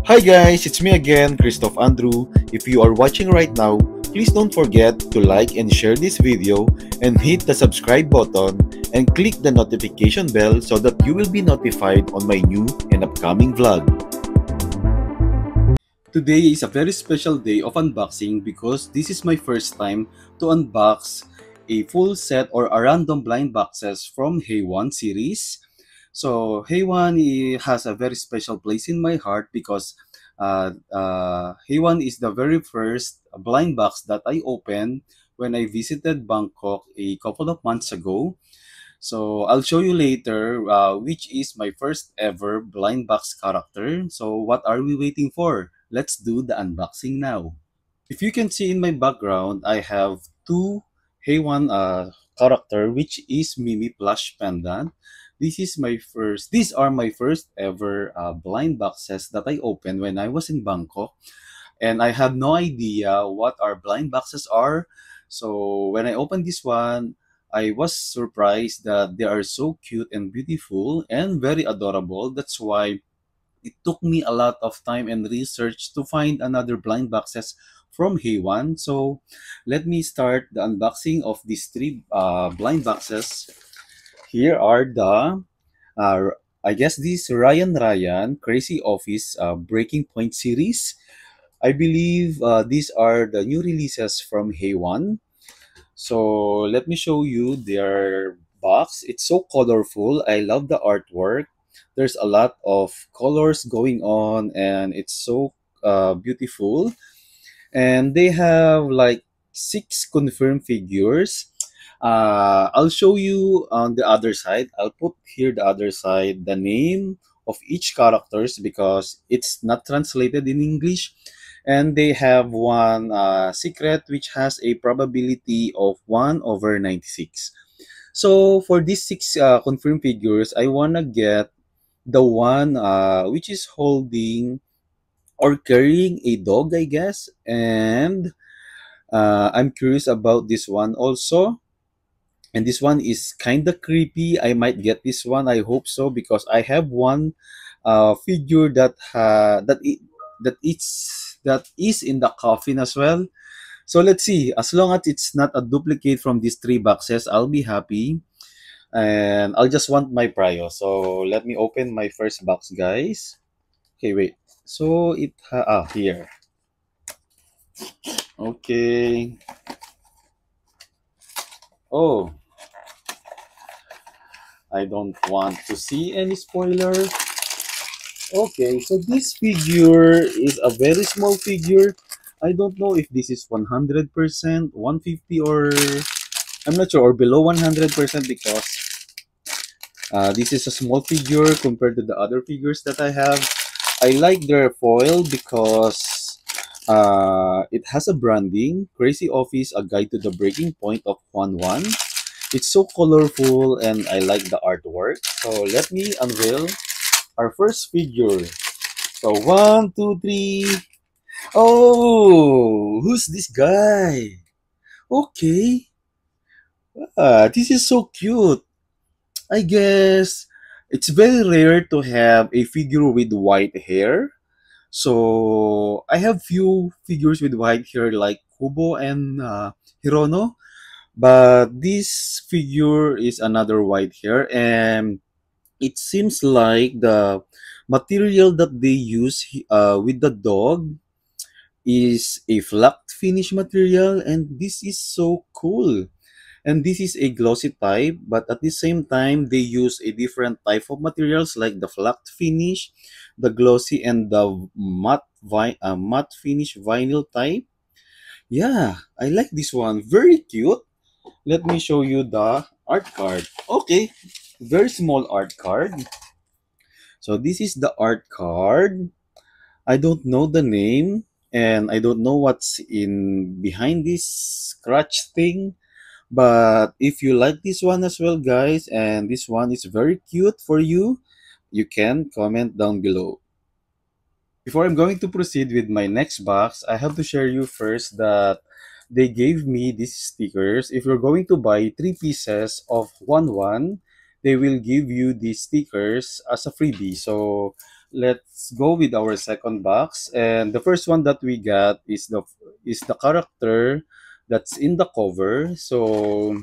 Hi guys, it's me again, Christoph Andrew. If you are watching right now, please don't forget to like and share this video and hit the subscribe button and click the notification bell so that you will be notified on my new and upcoming vlog. Today is a very special day of unboxing because this is my first time to unbox a full set or a random blind boxes from Hey1 series. So Hey1 has a very special place in my heart because Hey1 is the very first blind box that I opened when I visited Bangkok a couple of months ago. So I'll show you later which is my first ever blind box character. So what are we waiting for? Let's do the unboxing now. If you can see in my background, I have two Hey1 character which is Mimi Plush Pendant. These are my first ever blind boxes that I opened when I was in Bangkok, and I have no idea what our blind boxes are. So when I opened this one, I was surprised that they are so cute and beautiful and very adorable. That's why it took me a lot of time and research to find another blind boxes from Hey1. So let me start the unboxing of these three blind boxes. Here are the uh, I guess this Ryan Crazy Office Breaking Point series. I believe these are the new releases from Hey1. So let me show you their box. It's so colorful. I love the artwork. There's a lot of colors going on and it's so beautiful. And they have like 6 confirmed figures. I'll show you on the other side. I'll put here the other side the name of each characters because it's not translated in English, and they have one secret which has a probability of 1 over 96. So for these 6 confirmed figures, I wanna get the one which is holding or carrying a dog, I guess, and I'm curious about this one also. And this one is kind of creepy. I might get this one. I hope so because I have one figure that is in the coffin as well. So let's see. As long as it's not a duplicate from these 3 boxes, I'll be happy. And I'll just want my prio. So let me open my first box, guys. Okay, wait. So here. Okay. Oh, I don't want to see any spoiler. Okay, so this figure is a very small figure. I don't know if this is 100%, 150, or I'm not sure, or below 100% because this is a small figure compared to the other figures that I have. I like their foil because it has a branding. Crazy Office, a guide to the breaking point of Juan Juan. It's so colorful and I like the artwork. So let me unveil our first figure. So 1, 2, 3. Oh, who's this guy? Okay. This is so cute. I guess it's very rare to have a figure with white hair. So I have few figures with white hair like Kubo and Hirono, but this figure is another white hair, and it seems like the material that they use with the dog is a flat finish material, and this is so cool. And this is a glossy type, but at the same time they use a different type of materials like the flat finish, the glossy, and the matte finish vinyl type. Yeah, I like this one, very cute. Let me show you the art card. Okay, very small art card. So this is the art card. I don't know the name, and I don't know what's in behind this scratch thing. But if you like this one as well, guys, and this one is very cute for you, you can comment down below. Before I'm going to proceed with my next box, I have to share you first that they gave me these stickers. If you're going to buy 3 pieces of one, they will give you these stickers as a freebie. So let's go with our second box. And the first one that we got is the character that's in the cover. So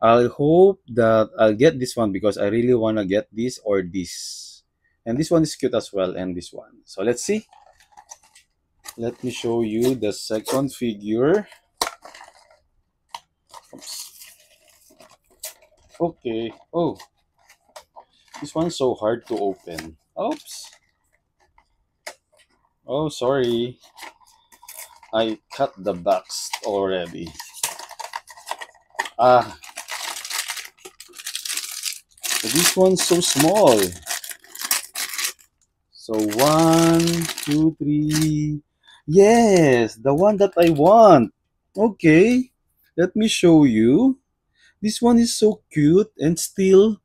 I hope that I'll get this one because I really want to get this or this. And this one is cute as well, and this one. So let's see. Let me show you the second figure. Oops. Okay. Oh, this one's so hard to open. Oops. Oh, sorry. I cut the box already. Ah, this one's so small. So 1, 2, 3. Yes, the one that I want. Okay, let me show you. This one is so cute and still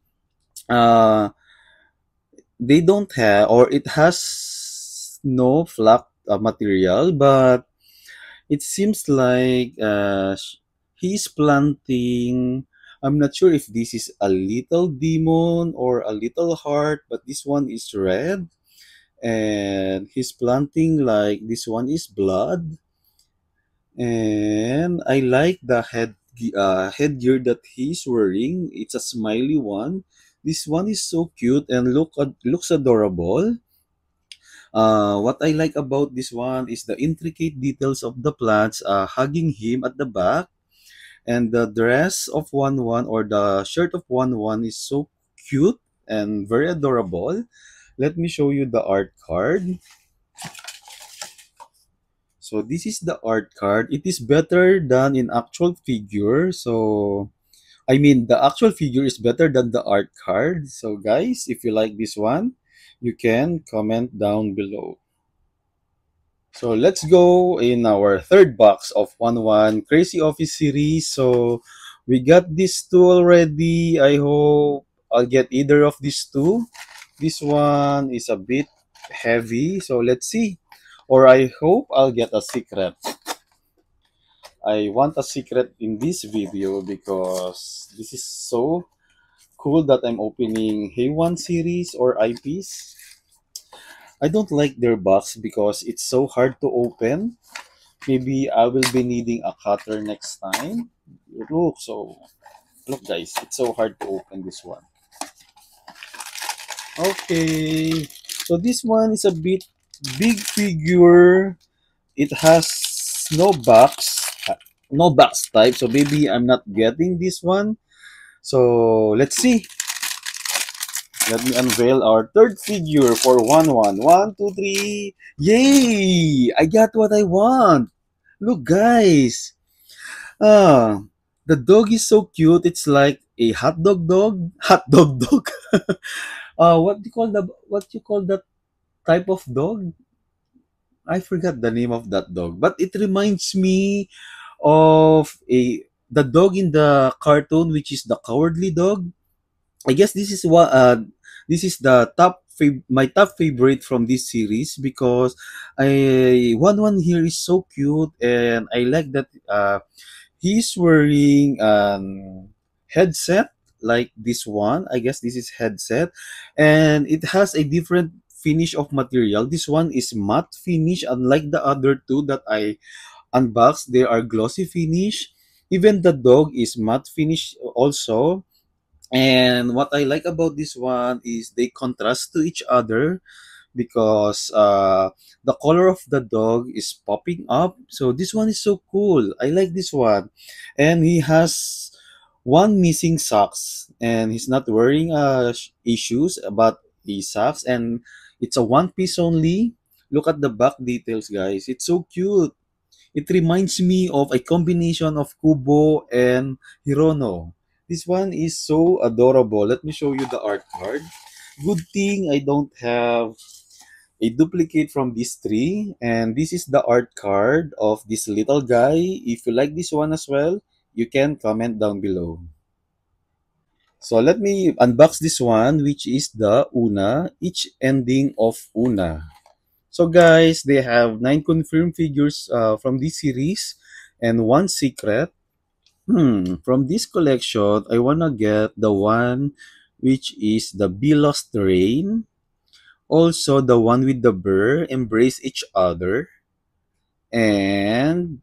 uh they don't have, or it has no flap material, but it seems like he's planting. I'm not sure if this is a little demon or a little heart, but this one is red. And he's planting like this one is blood. And I like the headgear that he's wearing. It's a smiley one. This one is so cute and looks adorable. What I like about this one is the intricate details of the plants hugging him at the back, and the dress of one or the shirt of one is so cute and very adorable. Let me show you the art card. So this is the art card. It is better than in actual figure. So I mean the actual figure is better than the art card. So guys, if you like this one, you can comment down below. So let's go in our third box of 1-1 Crazy Office series. So we got these two already. I hope I'll get either of these two. This one is a bit heavy. So let's see. Or I hope I'll get a secret. I want a secret in this video because this is so cool that I'm opening Hey1 series or IPs. I don't like their box because it's so hard to open. Maybe I will be needing a cutter next time. Look guys, it's so hard to open this one. Okay, so this one is a bit big figure. It has no box, no box type. So maybe I'm not getting this one. So let's see. Let me unveil our third figure for 1-1. 1, 2, 3. Yay! I got what I want. Look, guys. Ah, the dog is so cute. It's like a hot dog dog. Hot dog dog. What you call that type of dog? I forgot the name of that dog, but it reminds me of a the dog in the cartoon, which is the cowardly dog. I guess this is the my top favorite from this series because I one here is so cute and I like that he's wearing headset like this one. I guess this is headset, and it has a different finish of material. This one is matte finish, unlike the other two that I unboxed. They are glossy finish. Even the dog is matte finish also. And what I like about this one is they contrast to each other because the color of the dog is popping up. So this one is so cool. I like this one. And he has one missing socks and he's not wearing shoes but he socks, and it's a one piece only. Look at the back details, guys. It's so cute. It reminds me of a combination of Kubo and Hirono. This one is so adorable. Let me show you the art card. Good thing I don't have a duplicate from this tree. And this is the art card of this little guy. If you like this one as well, you can comment down below. So let me unbox this one, which is the Una, each ending of Una. So guys, they have 9 confirmed figures from this series and one secret. From this collection, I wanna get the one which is the Be Lost Rain, Also, the one with the bear embrace each other. And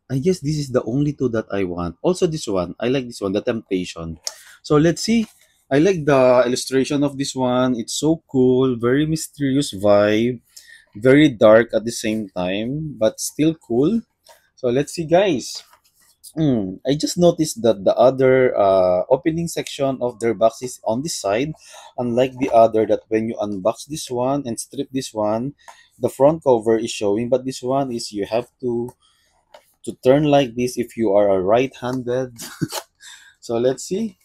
I guess this is the only two that I want. Also, this one. I like this one, the Temptation. So let's see. I like the illustration of this one. It's so cool. Very mysterious vibe. Very dark at the same time, but still cool. So let's see, guys. I just noticed that the other opening section of their box is on this side, unlike the other that when you unbox this one and strip this one, the front cover is showing, but this one is you have to turn like this if you are a right-handed. So let's see.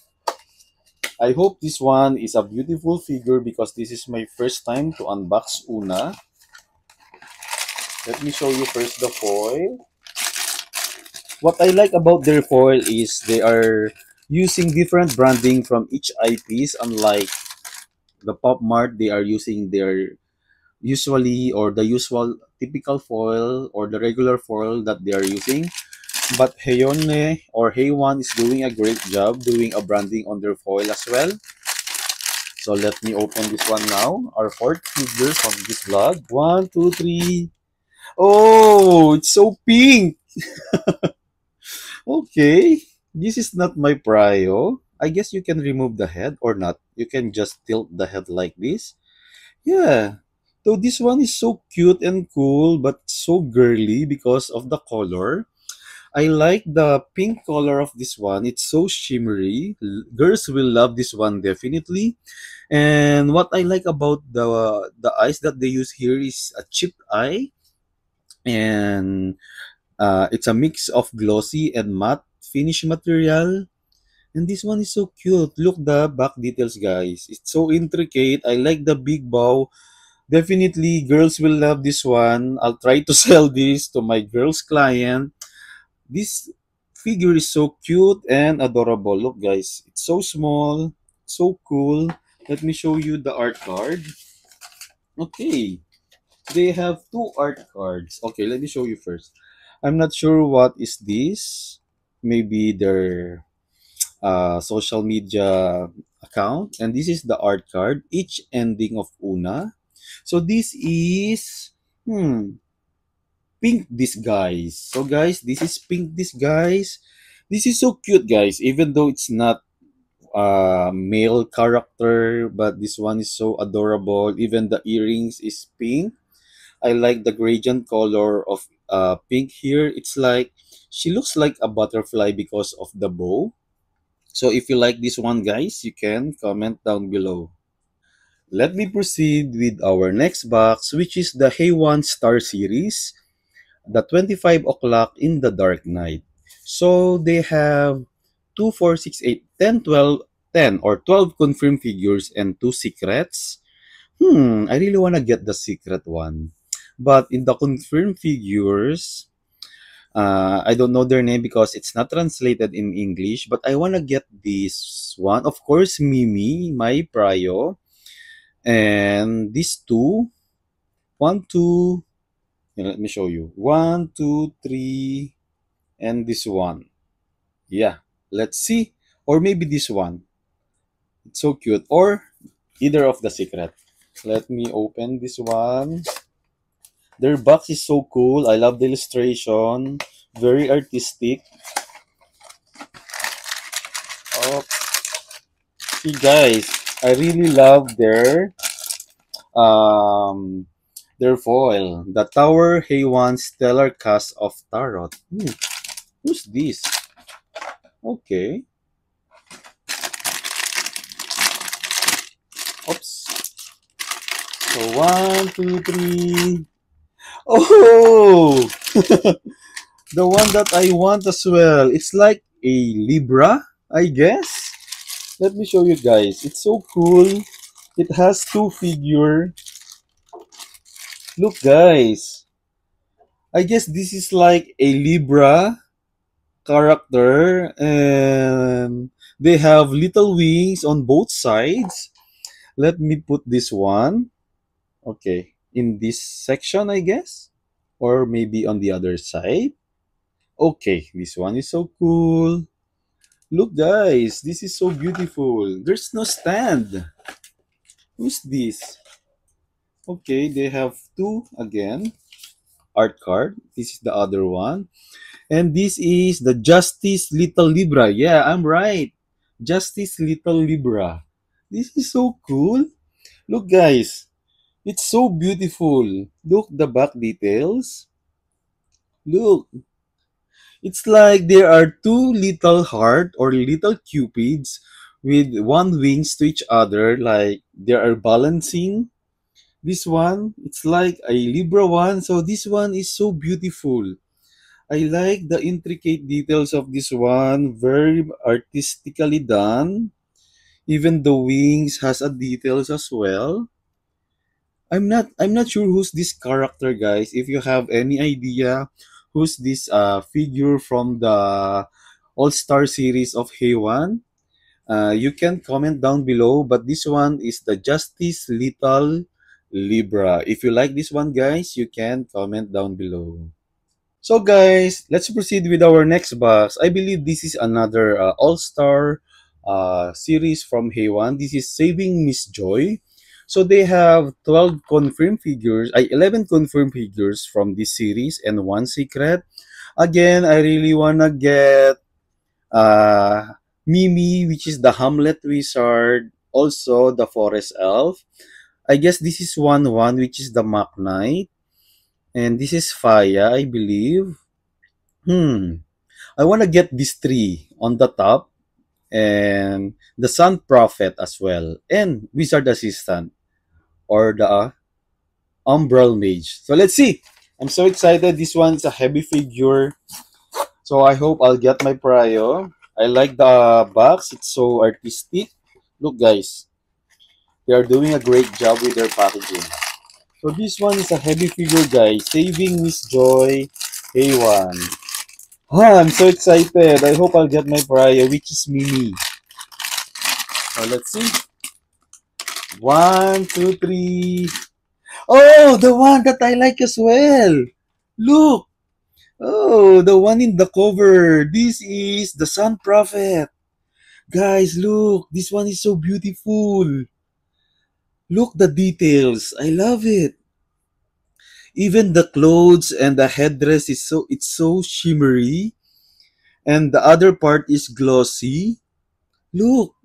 I hope this one is a beautiful figure because this is my first time to unbox Una. Let me show you first the foil. What I like about their foil is they are using different branding from each IPs, unlike the Pop Mart, they are using their usually or the usual typical foil or the regular foil that they are using. But Heyone or Heywan is doing a great job doing a branding on their foil as well. So let me open this one now. Our fourth figure from this vlog. One, two, three. Oh, it's so pink. Okay, this is not my prio. I guess you can remove the head or not. You can just tilt the head like this. Yeah. So this one is so cute and cool, but so girly because of the color. I like the pink color of this one. It's so shimmery. Girls will love this one definitely. And what I like about the eyes that they use here is a chipped eye, and it's a mix of glossy and matte finish material. And this one is so cute. Look the back details, guys. It's so intricate. I like the big bow. Definitely, girls will love this one. I'll try to sell this to my girls client. This figure is so cute and adorable. Look, guys. It's so small. So cool. Let me show you the art card. Okay. They have two art cards. Okay, let me show you first. I'm not sure what is this. Maybe their social media account. And this is the art card, each ending of Una. So this is pink disguise. So guys, this is pink disguise. This is so cute, guys. Even though it's not a male character, but this one is so adorable. Even the earrings is pink. I like the gradient color of pink here. It's like she looks like a butterfly because of the bow. So if you like this one, guys, you can comment down below. Let me proceed with our next box, which is the Heywan Star Series, the 25 o'clock in the dark night. So they have 2, 4, 6, 8, 10, 12, 10 or 12 confirmed figures and 2 secrets. I really want to get the secret one. But in the confirmed figures, I don't know their name because it's not translated in English, but I want to get this one. Of course, Mimi, my prio. And these two, one, two, let me show you. One, two, three, and this one. Yeah, let's see. Or maybe this one. It's so cute. Or either of the secret. Let me open this one. Their box is so cool. I love the illustration. Very artistic. Okay, guys, I really love their foil. The Tower Heywan Stellar Cast of Tarot. Who's this? Okay. Oops. So one, two, three. Oh, the one that I want as well. It's like a Libra, I guess. Let me show you guys. It's so cool. It has two figure. Look, guys. I guess this is like a Libra character, and they have little wings on both sides. Let me put this one. Okay, in this section, I guess, or maybe on the other side. Okay, this one is so cool. Look, guys, this is so beautiful. There's no stand. Who's this? Okay, they have two again. Art card. This is the other one. And this is the Justice Little Libra. Yeah, I'm right. Justice Little Libra. This is so cool. Look, guys. It's so beautiful. Look, the back details. Look. It's like there are two little heart or little cupids with one wings to each other. Like they are balancing. This one, it's like a Libra one. So this one is so beautiful. I like the intricate details of this one, very artistically done. Even the wings has a details as well. I'm not sure who's this character, guys. If you have any idea who's this figure from the All-Star series of Heiwan, you can comment down below. But this one is the Justice Little Libra. If you like this one, guys, you can comment down below. So guys, let's proceed with our next box. I believe this is another all-star series from Heiwan. This is Saving Miss Joy. So they have 12 confirmed figures, 11 confirmed figures from this series and one secret. Again, I really wanna get Mimi, which is the Hamlet Wizard, also the Forest Elf. I guess this is 1-1, which is the Mac Knight. And this is Faya, I believe. I want to get these three on the top and the Sun Prophet as well and Wizard Assistant or the Umbral Mage. So let's see. I'm so excited. This one's a heavy figure. So I hope I'll get my Prio. I like the box. It's so artistic. Look, guys. They are doing a great job with their packaging. So this one is a heavy figure, guys. Saving Miss Joy A1. I'm so excited. I hope I'll get my Pariah, which is Mimi. So let's see. 1, 2, 3. Oh, the one that I like as well. Look. Oh, the one in the cover. This is the Sun Prophet. Guys, look. This one is so beautiful. Look the details. I love it. Even the clothes and the headdress is so shimmery. And the other part is glossy. Look.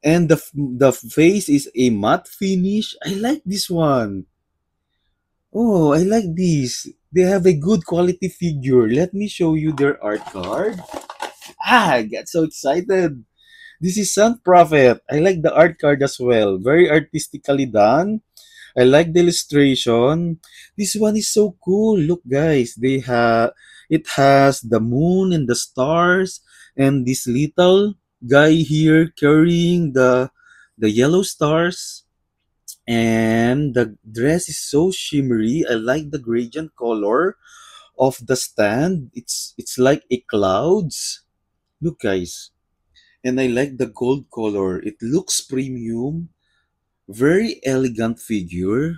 And the face is a matte finish. I like this one. Oh, I like this. They have a good quality figure. Let me show you their art card. I get so excited. This is Sun Prophet. I like the art card as well. Very artistically done. I like the illustration. This one is so cool. Look, guys. It has the moon and the stars and this little guy here carrying the yellow stars, and the dress is so shimmery. I like the gradient color of the stand. It's like a clouds. Look, guys. And I like the gold color. It looks premium. Very elegant figure.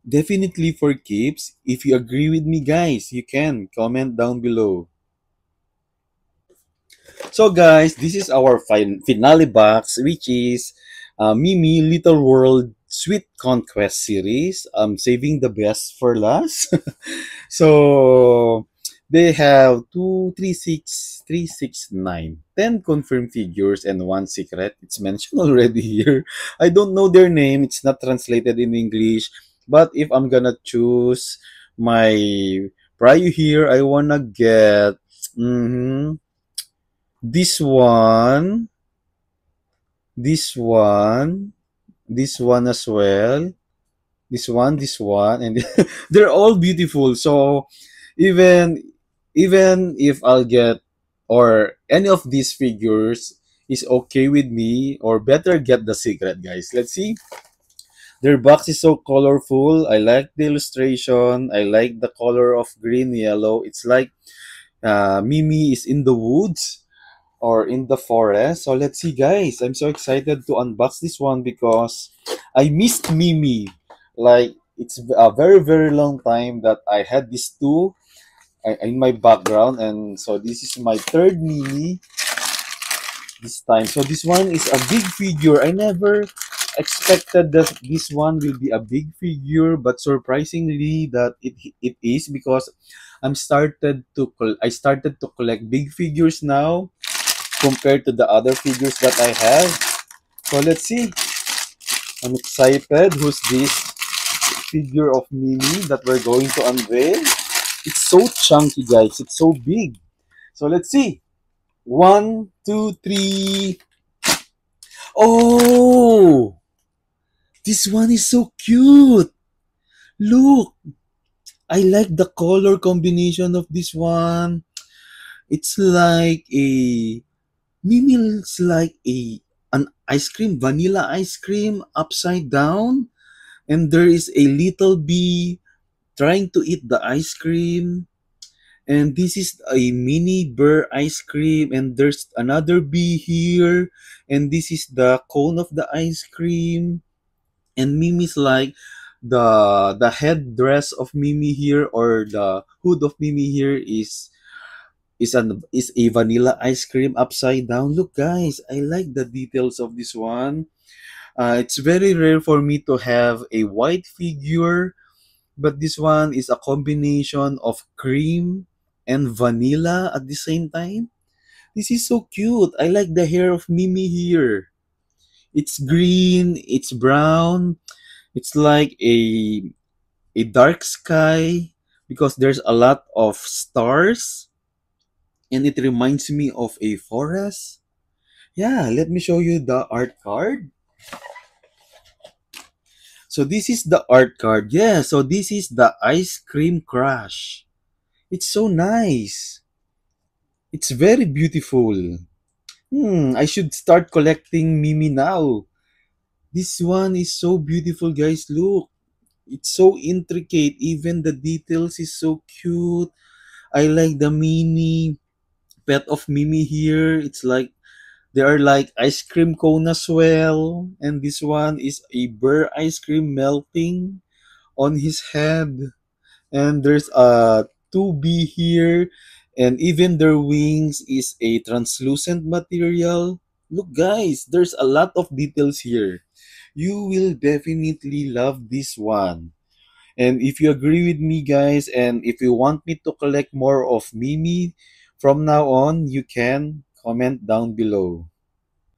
Definitely for keeps. If you agree with me, guys, you can comment down below. So guys, this is our finale box, which is Mimi Little World Sweet Conquest series. I'm saving the best for last. So they have 2, 3, 6, 3, 6, 9, 10 confirmed figures and one secret. It's mentioned already here. I don't know their name. It's not translated in English. But if I'm gonna choose my prior here, I wanna get this one, this one, this one as well, this one, and they're all beautiful. So even if I'll get or any of these figures is okay with me, or better get the secret, guys. Let's see. Their box is so colorful. I like the illustration. I like the color of green, yellow. It's like Mimi is in the woods or in the forest. So let's see, guys. I'm so excited to unbox this one because I missed Mimi. Like, it's a very, very long time that I had these two in my background. And so this is my third Mimi this time. So this one is a big figure. I never expected that this one will be a big figure, but surprisingly that it is, because I started to collect big figures now compared to the other figures that I have. So let's see. I'm excited. Who's this figure of Mimi that we're going to unveil? It's so chunky, guys. It's so big. So let's see. One, two, three. Oh, this one is so cute. Look, I like the color combination of this one. It's like a Mimi's like a an ice cream, vanilla ice cream upside down, and there is a little bee trying to eat the ice cream. And this is a mini bear ice cream, and there's another bee here, and this is the cone of the ice cream. And Mimi's like the headdress of Mimi here, or the hood of Mimi here is a vanilla ice cream upside down. Look, guys, I like the details of this one. It's very rare for me to have a white figure, but this one is a combination of cream and vanilla at the same time. This is so cute. I like the hair of Mimi here. It's green, it's brown, it's like a dark sky because there's a lot of stars, and it reminds me of a forest. Yeah, let me show you the art card. So this is the art card. Yeah, so this is the ice cream crush. It's so nice. It's very beautiful. I should start collecting Mimi now. This one is so beautiful, guys. Look, it's so intricate. Even the details is so cute. I like the mini pet of Mimi here. It's like they are like ice cream cone as well. And this one is a bear ice cream melting on his head. And there's a 2B here. And even their wings is a translucent material. Look, guys, there's a lot of details here. You will definitely love this one. And if you agree with me, guys, and if you want me to collect more of Mimi from now on, you can comment down below.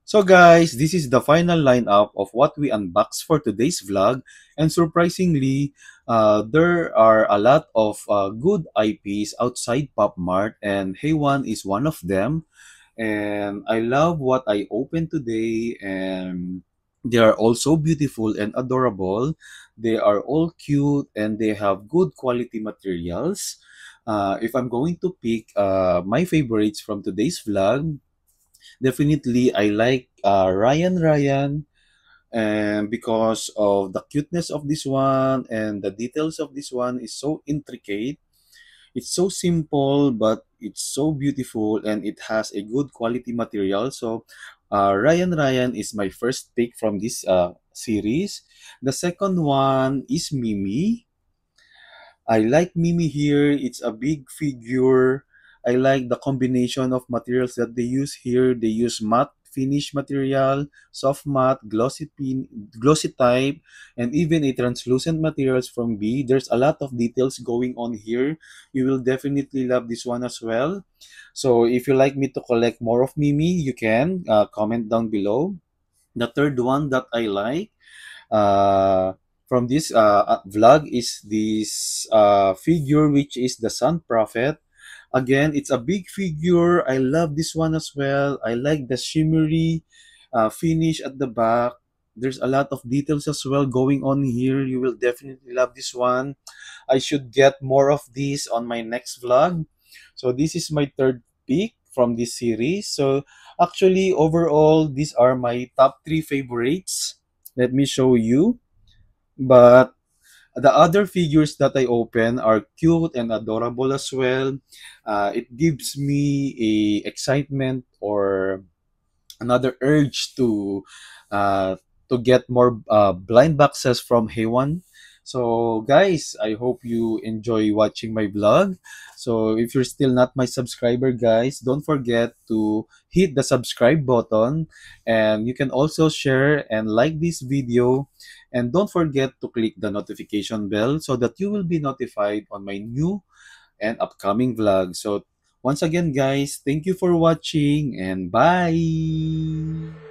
So guys, this is the final lineup of what we unboxed for today's vlog. And surprisingly, there are a lot of good IPs outside Pop Mart, and Hey1 is one of them. And I love what I opened today, and they are also beautiful and adorable. They are all cute, and they have good quality materials. If I'm going to pick my favorites from today's vlog, definitely I like Ryan, and because of the cuteness of this one and the details of this one is so intricate. It's so simple, but it's so beautiful, and it has a good quality material. So Ryan is my first pick from this series. The second one is Mimi. I like Mimi here. It's a big figure. I like the combination of materials that they use here. They use matte finish material, soft matte, glossy type, and even a translucent materials from B. There's a lot of details going on here. You will definitely love this one as well. So if you like me to collect more of Mimi, you can comment down below. The third one that I like uh, from this vlog is this figure, which is the Sun Prophet. Again, it's a big figure. I love this one as well. I like the shimmery finish at the back. There's a lot of details as well going on here. You will definitely love this one. I should get more of this on my next vlog. So this is my third pick from this series. So actually, overall, these are my top 3 favorites. Let me show you. But the other figures that I open are cute and adorable as well. It gives me a excitement or another urge uh, to get more blind boxes from Haywan. So guys, I hope you enjoy watching my vlog. So if you're still not my subscriber, guys, don't forget to hit the subscribe button, and you can also share and like this video, and don't forget to click the notification bell so that you will be notified on my new and upcoming vlog. So once again, guys, thank you for watching and bye.